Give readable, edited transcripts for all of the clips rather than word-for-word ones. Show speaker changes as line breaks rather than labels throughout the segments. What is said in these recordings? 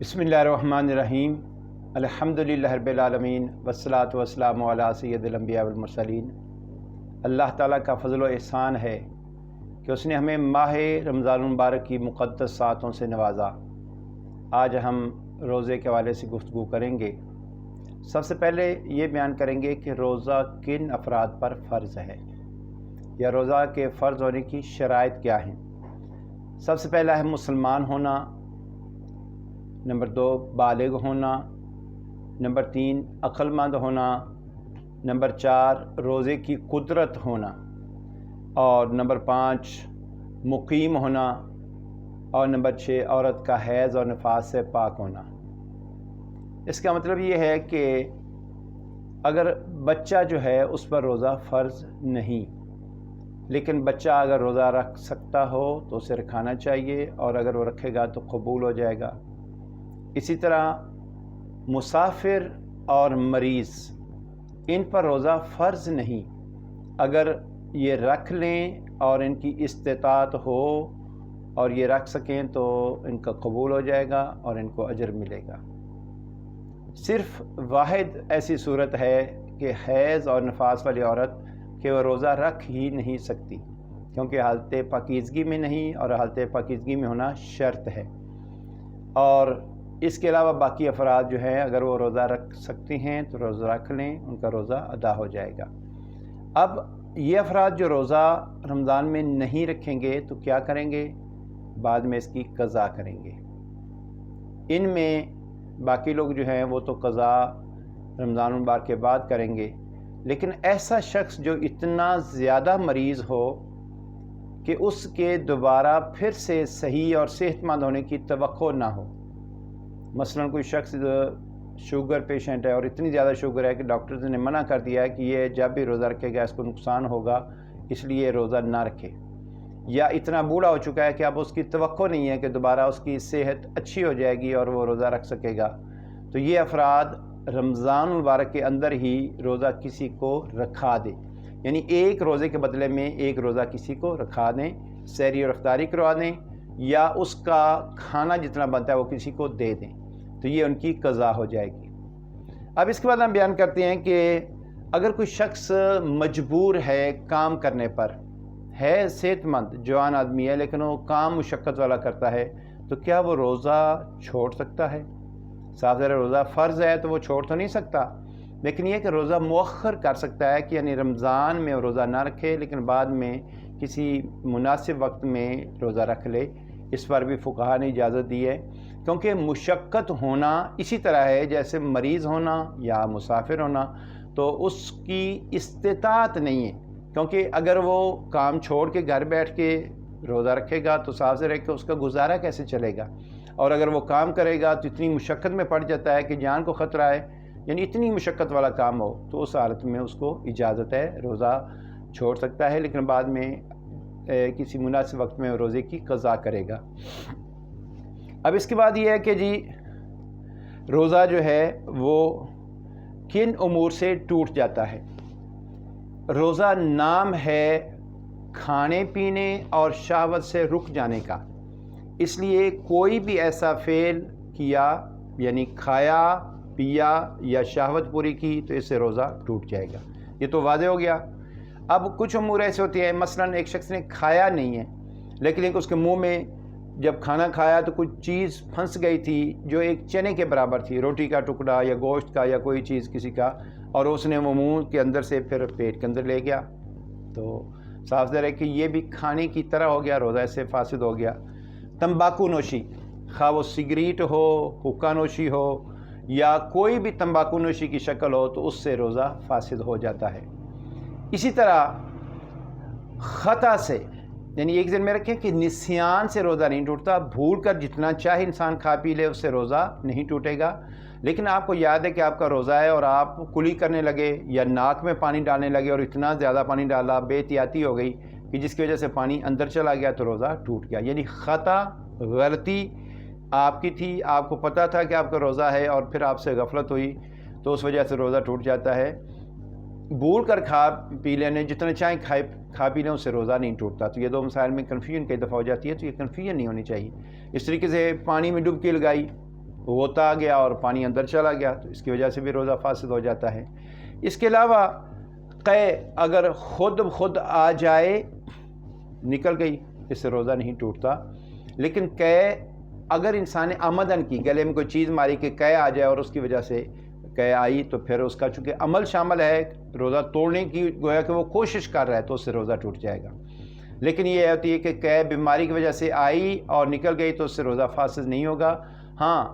بسم اللہ الرحمن الرحیم الحمدللہ رب العالمین والصلاۃ والسلام علی سید الانبیاء والمرسلین۔ اللہ تعالیٰ کا فضل و احسان ہے کہ اس نے ہمیں ماہ رمضان المبارک کی مقدس ساعتوں سے نوازا۔ آج ہم روزے کے حوالے سے گفتگو کریں گے۔ سب سے پہلے یہ بیان کریں گے کہ روزہ کن افراد پر فرض ہے یا روزہ کے فرض ہونے کی شرائط کیا ہیں۔ سب سے پہلا ہے مسلمان ہونا، نمبر 2 بالغ ہونا، نمبر 3 عقل مند ہونا، نمبر 4 روزے کی قدرت ہونا، اور نمبر 5 مقیم ہونا، اور نمبر 6 عورت کا حیض اور نفاس سے پاک ہونا۔ اس کا مطلب یہ ہے کہ اگر بچہ جو ہے اس پر روزہ فرض نہیں، لیکن بچہ اگر روزہ رکھ سکتا ہو تو اسے رکھانا چاہیے، اور اگر وہ رکھے گا تو قبول ہو جائے گا۔ اسی طرح مسافر اور مریض، ان پر روزہ فرض نہیں، اگر یہ رکھ لیں اور ان کی استطاعت ہو اور یہ رکھ سکیں تو ان کا قبول ہو جائے گا اور ان کو اجر ملے گا۔ صرف واحد ایسی صورت ہے کہ حیض اور نفاس والی عورت کہ وہ روزہ رکھ ہی نہیں سکتی، کیونکہ حالت پاکیزگی میں نہیں، اور حالت پاکیزگی میں ہونا شرط ہے۔ اور اس کے علاوہ باقی افراد جو ہیں اگر وہ روزہ رکھ سکتے ہیں تو روزہ رکھ لیں، ان کا روزہ ادا ہو جائے گا۔ اب یہ افراد جو روزہ رمضان میں نہیں رکھیں گے تو کیا کریں گے؟ بعد میں اس کی قضا کریں گے۔ ان میں باقی لوگ جو ہیں وہ تو قضا رمضان المبارک کے بعد کریں گے، لیکن ایسا شخص جو اتنا زیادہ مریض ہو کہ اس کے دوبارہ پھر سے صحیح اور صحت مند ہونے کی توقع نہ ہو، مثلا کوئی شخص شوگر پیشنٹ ہے اور اتنی زیادہ شوگر ہے کہ ڈاکٹرز نے منع کر دیا ہے کہ یہ جب بھی روزہ رکھے گا اس کو نقصان ہوگا، اس لیے روزہ نہ رکھے، یا اتنا بوڑھا ہو چکا ہے کہ اب اس کی توقع نہیں ہے کہ دوبارہ اس کی صحت اچھی ہو جائے گی اور وہ روزہ رکھ سکے گا، تو یہ افراد رمضان المبارک کے اندر ہی روزہ کسی کو رکھا دے، یعنی ایک روزے کے بدلے میں ایک روزہ کسی کو رکھا دیں، سحری اور افطاری کروا دیں، یا اس کا کھانا جتنا بنتا ہے وہ کسی کو دے دیں، تو یہ ان کی قضا ہو جائے گی۔ اب اس کے بعد ہم بیان کرتے ہیں کہ اگر کوئی شخص مجبور ہے کام کرنے پر، ہے صحت مند جوان آدمی ہے لیکن وہ کام مشقت والا کرتا ہے، تو کیا وہ روزہ چھوڑ سکتا ہے؟ صاف ظاہر روزہ فرض ہے تو وہ چھوڑ تو نہیں سکتا، لیکن یہ کہ روزہ مؤخر کر سکتا ہے کہ یعنی رمضان میں روزہ نہ رکھے لیکن بعد میں کسی مناسب وقت میں روزہ رکھ لے۔ اس پر بھی فقہا نے اجازت دی ہے، کیونکہ مشقت ہونا اسی طرح ہے جیسے مریض ہونا یا مسافر ہونا، تو اس کی استطاعت نہیں ہے، کیونکہ اگر وہ کام چھوڑ کے گھر بیٹھ کے روزہ رکھے گا تو صاف ظاہر ہے کہ اس کا گزارا کیسے چلے گا، اور اگر وہ کام کرے گا تو اتنی مشقت میں پڑ جاتا ہے کہ جان کو خطرہ ہے، یعنی اتنی مشقت والا کام ہو تو اس حالت میں اس کو اجازت ہے، روزہ چھوڑ سکتا ہے، لیکن بعد میں کسی مناسب وقت میں روزے کی قضا کرے گا۔ اب اس کے بعد یہ ہے کہ جی روزہ جو ہے وہ کن امور سے ٹوٹ جاتا ہے۔ روزہ نام ہے کھانے پینے اور شہوت سے رک جانے کا، اس لیے کوئی بھی ایسا فعل کیا یعنی کھایا پیا یا شہوت پوری کی تو اس سے روزہ ٹوٹ جائے گا، یہ تو واضح ہو گیا۔ اب کچھ امور ایسے ہوتے ہیں، مثلا ایک شخص نے کھایا نہیں ہے لیکن اس کے منہ میں جب کھانا کھایا تو کچھ چیز پھنس گئی تھی جو ایک چنے کے برابر تھی، روٹی کا ٹکڑا یا گوشت کا یا کوئی چیز کسی کا، اور اس نے وہ منہ کے اندر سے پھر پیٹ کے اندر لے گیا، تو صاف ظاہر ہے کہ یہ بھی کھانے کی طرح ہو گیا، روزہ اس سے فاسد ہو گیا۔ تمباکو نوشی، خواہ وہ سگریٹ ہو، حقہ نوشی ہو، یا کوئی بھی تمباکو نوشی کی شکل ہو تو اس سے روزہ فاسد ہو جاتا ہے۔ اسی طرح خطا سے، یعنی ایک ذہن میں رکھیں کہ نسیان سے روزہ نہیں ٹوٹتا، بھول کر جتنا چاہے انسان کھا پی لے اس سے روزہ نہیں ٹوٹے گا، لیکن آپ کو یاد ہے کہ آپ کا روزہ ہے اور آپ کلی کرنے لگے یا ناک میں پانی ڈالنے لگے اور اتنا زیادہ پانی ڈالا، بے احتیاطی ہو گئی کہ جس کی وجہ سے پانی اندر چلا گیا تو روزہ ٹوٹ گیا، یعنی خطا غلطی آپ کی تھی، آپ کو پتہ تھا کہ آپ کا روزہ ہے اور پھر آپ سے غفلت ہوئی تو اس وجہ سے روزہ ٹوٹ جاتا ہے۔ بھول کر کھا پی لینے، جتنے چاہیں کھا پی لیں اس سے روزہ نہیں ٹوٹتا، تو یہ دو مسائل میں کنفیوژن کئی دفعہ ہو جاتی ہے، تو یہ کنفیوژن نہیں ہونی چاہیے۔ اس طریقے سے پانی میں ڈبکی لگائی غوطہ آ گیا اور پانی اندر چلا گیا تو اس کی وجہ سے بھی روزہ فاسد ہو جاتا ہے۔ اس کے علاوہ قے اگر خود آ جائے، نکل گئی، اس سے روزہ نہیں ٹوٹتا، لیکن قے اگر انسان نے آمدن کی، گلے میں کوئی چیز ماری کہ قے آ جائے اور اس کی وجہ سے قے آئی، تو پھر اس کا چونکہ عمل شامل ہے روزہ توڑنے کی، گویا کہ وہ کوشش کر رہا ہے تو اس سے روزہ ٹوٹ جائے گا۔ لیکن یہ ہوتی ہے کہ قے بیماری کی وجہ سے آئی اور نکل گئی تو اس سے روزہ فاسد نہیں ہوگا۔ ہاں،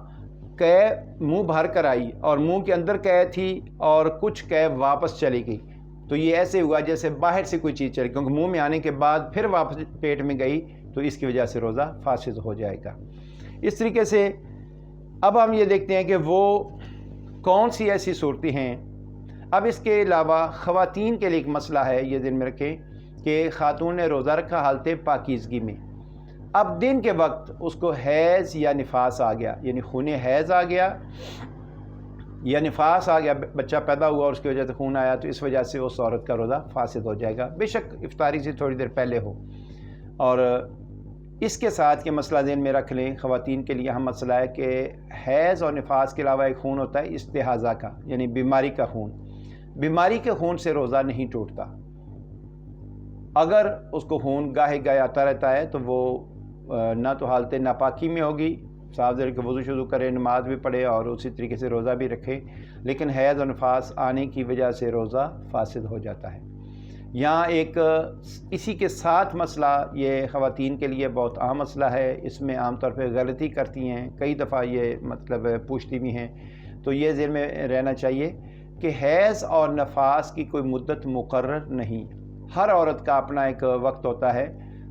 قے منہ بھر کر آئی اور منہ کے اندر قے تھی اور کچھ قے واپس چلی گئی، تو یہ ایسے ہوا جیسے باہر سے کوئی چیز چلی، کیونکہ منہ میں آنے کے بعد پھر واپس پیٹ میں گئی تو اس کی وجہ سے روزہ فاسد ہو جائے گا۔ اس طریقے سے اب ہم یہ دیکھتے ہیں کہ وہ کون سی ایسی صورتیں ہیں۔ اب اس کے علاوہ خواتین کے لیے ایک مسئلہ ہے، یہ ذہن میں رکھیں کہ خاتون نے روزہ رکھا حالت پاکیزگی میں، اب دن کے وقت اس کو حیض یا نفاس آ گیا، یعنی خون حیض آ گیا یا نفاس آ گیا، بچہ پیدا ہوا اور اس کی وجہ سے خون آیا، تو اس وجہ سے اس عورت کا روزہ فاسد ہو جائے گا، بے شک افطاری سے تھوڑی دیر پہلے ہو۔ اور اس کے ساتھ یہ مسئلہ ذہن میں رکھ لیں، خواتین کے لیے اہم مسئلہ ہے کہ حیض اور نفاس کے علاوہ ایک خون ہوتا ہے استحاضہ کا، یعنی بیماری کا خون۔ بیماری کے خون سے روزہ نہیں ٹوٹتا، اگر اس کو خون گاہے گاہے آتا رہتا ہے تو وہ نہ تو حالت ناپاکی میں ہوگی، صاف ظاہر کہ وضو شضو کرے، نماز بھی پڑھے اور اسی طریقے سے روزہ بھی رکھے، لیکن حیض اور نفاس آنے کی وجہ سے روزہ فاسد ہو جاتا ہے۔ یہاں ایک اسی کے ساتھ مسئلہ، یہ خواتین کے لیے بہت اہم مسئلہ ہے، اس میں عام طور پہ غلطی کرتی ہیں، کئی دفعہ یہ مطلب پوچھتی بھی ہیں، تو یہ ذہن میں رہنا چاہیے کہ حیض اور نفاس کی کوئی مدت مقرر نہیں، ہر عورت کا اپنا ایک وقت ہوتا ہے،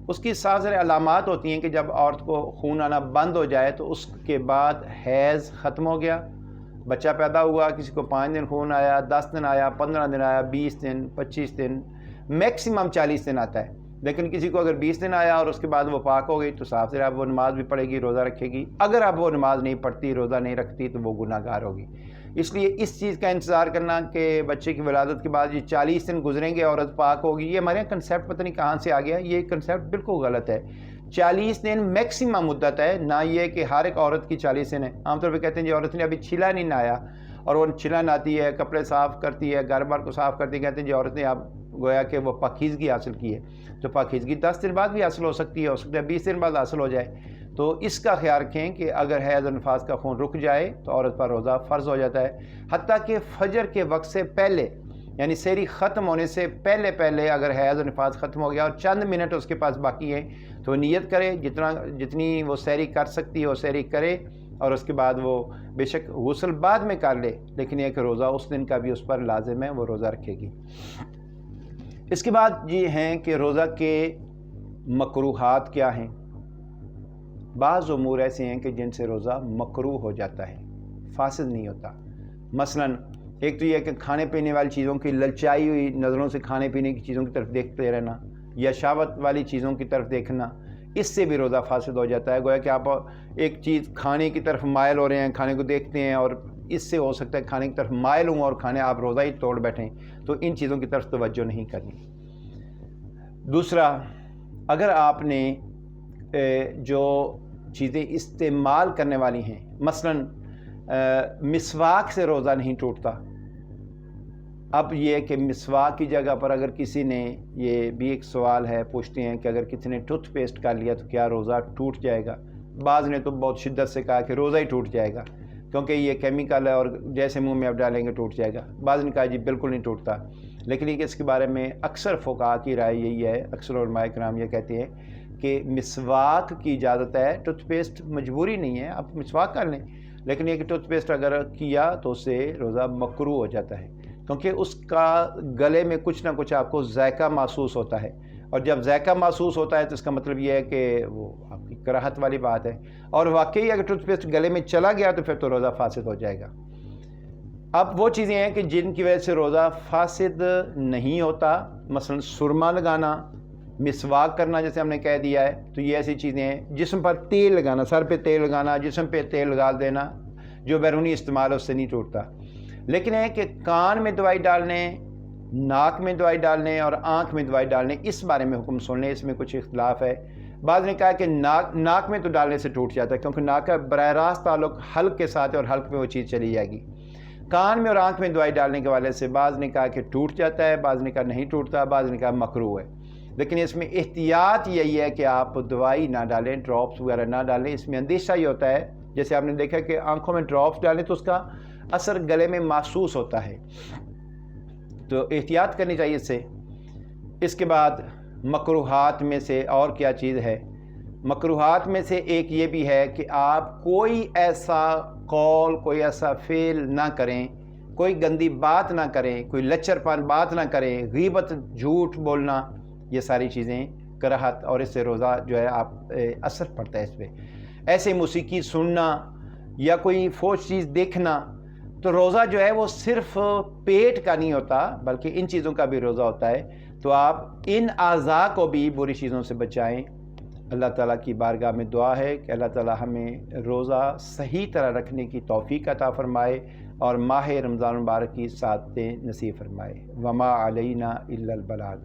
اس کی صاف ظاہر علامات ہوتی ہیں کہ جب عورت کو خون آنا بند ہو جائے تو اس کے بعد حیض ختم ہو گیا، بچہ پیدا ہوا، کسی کو 5 دن خون آیا، 10 دن آیا، 15 دن آیا، 20 دن، 25 دن، میکسیمم 40 دن آتا ہے، لیکن کسی کو اگر 20 دن آیا اور اس کے بعد وہ پاک ہو گئی تو صاف ظاہر اب وہ نماز بھی پڑھے گی، روزہ رکھے گی، اگر اب وہ نماز نہیں پڑھتی، روزہ نہیں رکھتی تو وہ گناہ گار ہوگی۔ اس لیے اس چیز کا انتظار کرنا کہ بچے کی ولادت کے بعد یہ 40 دن گزریں گے عورت پاک ہوگی، یہ ہمارے یہاں کنسیپٹ پتہ نہیں کہاں سے آ گیا، یہ کنسیپٹ بالکل غلط ہے۔ 40 دن میکسیمم مدت ہے، نہ یہ کہ ہر ایک عورت کی 40 دن ہے۔ عام طور پہ کہتے ہیں جی عورت نے ابھی چھلا نہیں نہایا اور وہ چھلا نہاتی ہے، کپڑے صاف کرتی ہے، گھر بار کو صاف کرتی ہے، کہتے ہیں جی عورت نے اب گویا کہ وہ پاکیزگی حاصل کی ہے، تو پاکیزگی 10 دن بعد بھی حاصل ہو سکتی ہے، ہو سکتا ہے 20 دن بعد حاصل ہو جائے۔ تو اس کا خیال رکھیں کہ اگر حیض و نفاس کا خون رک جائے تو عورت پر روزہ فرض ہو جاتا ہے، حتیٰ کہ فجر کے وقت سے پہلے، یعنی سحری ختم ہونے سے پہلے اگر حیض و نفاس ختم ہو گیا اور چند منٹ اس کے پاس باقی ہیں تو نیت کرے، جتنی وہ سحری کر سکتی ہے وہ سحری کرے، اور اس کے بعد وہ بے شک غسل بعد میں کر لے، لیکن یہ کہ روزہ اس دن کا بھی اس پر لازم ہے، وہ روزہ رکھے گی۔ اس کے بعد یہ ہیں کہ روزہ کے مکروہات کیا ہیں۔ بعض امور ایسے ہیں کہ جن سے روزہ مکروہ ہو جاتا ہے، فاسد نہیں ہوتا۔ مثلا ایک تو یہ کہ کھانے پینے والی چیزوں کی للچائی ہوئی نظروں سے کھانے پینے کی چیزوں کی طرف دیکھتے رہنا، یا شہوت والی چیزوں کی طرف دیکھنا، اس سے بھی روزہ فاسد ہو جاتا ہے۔ گویا کہ آپ ایک چیز کھانے کی طرف مائل ہو رہے ہیں، کھانے کو دیکھتے ہیں، اور اس سے ہو سکتا ہے کھانے کی طرف مائل ہوں اور کھانے آپ روزہ ہی توڑ بیٹھیں، تو ان چیزوں کی طرف توجہ نہیں کرنی۔ دوسرا، اگر آپ نے جو چیزیں استعمال کرنے والی ہیں، مثلا مسواک سے روزہ نہیں ٹوٹتا۔ اب یہ کہ مسواک کی جگہ پر اگر کسی نے، یہ بھی ایک سوال ہے، پوچھتے ہیں کہ اگر کسی نے ٹوتھ پیسٹ کر لیا تو کیا روزہ ٹوٹ جائے گا؟ بعض نے تو بہت شدت سے کہا کہ روزہ ہی ٹوٹ جائے گا کیونکہ یہ کیمیکل ہے اور جیسے منہ میں آپ ڈالیں گے ٹوٹ جائے گا۔ بعض نے کہا جی بالکل نہیں ٹوٹتا، لیکن یہ اس کے بارے میں اکثر فقہاء کی رائے یہی ہے، اکثر علماء کرام یہ کہتے ہیں کہ مسواک کی اجازت ہے، ٹوتھ پیسٹ مجبوری نہیں ہے، آپ مسواک کر لیں، لیکن یہ کہ ٹوتھ پیسٹ اگر کیا تو اس سے روزہ مکروہ ہو جاتا ہے، کیونکہ اس کا گلے میں کچھ نہ کچھ آپ کو ذائقہ محسوس ہوتا ہے، اور جب ذائقہ محسوس ہوتا ہے تو اس کا مطلب یہ ہے کہ وہ آپ کی کراہت والی بات ہے، اور واقعی اگر ٹوتھ پیسٹ گلے میں چلا گیا تو پھر تو روزہ فاسد ہو جائے گا۔ اب وہ چیزیں ہیں کہ جن کی وجہ سے روزہ فاسد نہیں ہوتا، مثلا سرما لگانا، مسواک کرنا جیسے ہم نے کہہ دیا ہے، تو یہ ایسی چیزیں ہیں۔ جسم پر تیل لگانا، سر پہ تیل لگانا، جسم پہ تیل لگا دینا، جو بیرونی استعمال ہے اس سے نہیں ٹوٹتا۔ لیکن ہے کہ کان میں دوائی ڈالنے، ناک میں دوائی ڈالنے اور آنکھ میں دوائی ڈالنے، اس بارے میں حکم سن لیں، اس میں کچھ اختلاف ہے۔ بعض نے کہا کہ ناک میں تو ڈالنے سے ٹوٹ جاتا ہے، کیونکہ ناک کا براہ راست تعلق حلق کے ساتھ ہے اور حلق میں وہ چیز چلی جائے گی۔ کان میں اور آنکھ میں دوائی ڈالنے کے حوالے سے بعض نے کہا کہ ٹوٹ جاتا ہے، بعض نے کہا نہیں ٹوٹتا، بعض نے کہا مکروہ ہے۔ لیکن اس میں احتیاط یہی ہے کہ آپ دوائی نہ ڈالیں، ڈراپس وغیرہ نہ ڈالیں۔ اس میں اندیشہ یہ ہوتا ہے، جیسے آپ نے دیکھا کہ آنکھوں میں ڈراپس ڈالیں تو اس کا اثر گلے میں محسوس ہوتا ہے، تو احتیاط کرنی چاہیے اس سے۔ اس کے بعد مکروہات میں سے اور کیا چیز ہے؟ مکروہات میں سے ایک یہ بھی ہے کہ آپ کوئی ایسا قول، کوئی ایسا فعل نہ کریں، کوئی گندی بات نہ کریں، کوئی لچر پان بات نہ کریں، غیبت، جھوٹ بولنا، یہ ساری چیزیں کراہت، اور اس سے روزہ جو ہے آپ اثر پڑتا ہے اس پہ۔ ایسے موسیقی سننا یا کوئی فوش چیز دیکھنا، تو روزہ جو ہے وہ صرف پیٹ کا نہیں ہوتا بلکہ ان چیزوں کا بھی روزہ ہوتا ہے، تو آپ ان اعضاء کو بھی بری چیزوں سے بچائیں۔ اللہ تعالیٰ کی بارگاہ میں دعا ہے کہ اللہ تعالیٰ ہمیں روزہ صحیح طرح رکھنے کی توفیق عطا فرمائے اور ماہ رمضان المبارک کی سعادتیں نصیب فرمائے۔ وما علینا الا البلاغ۔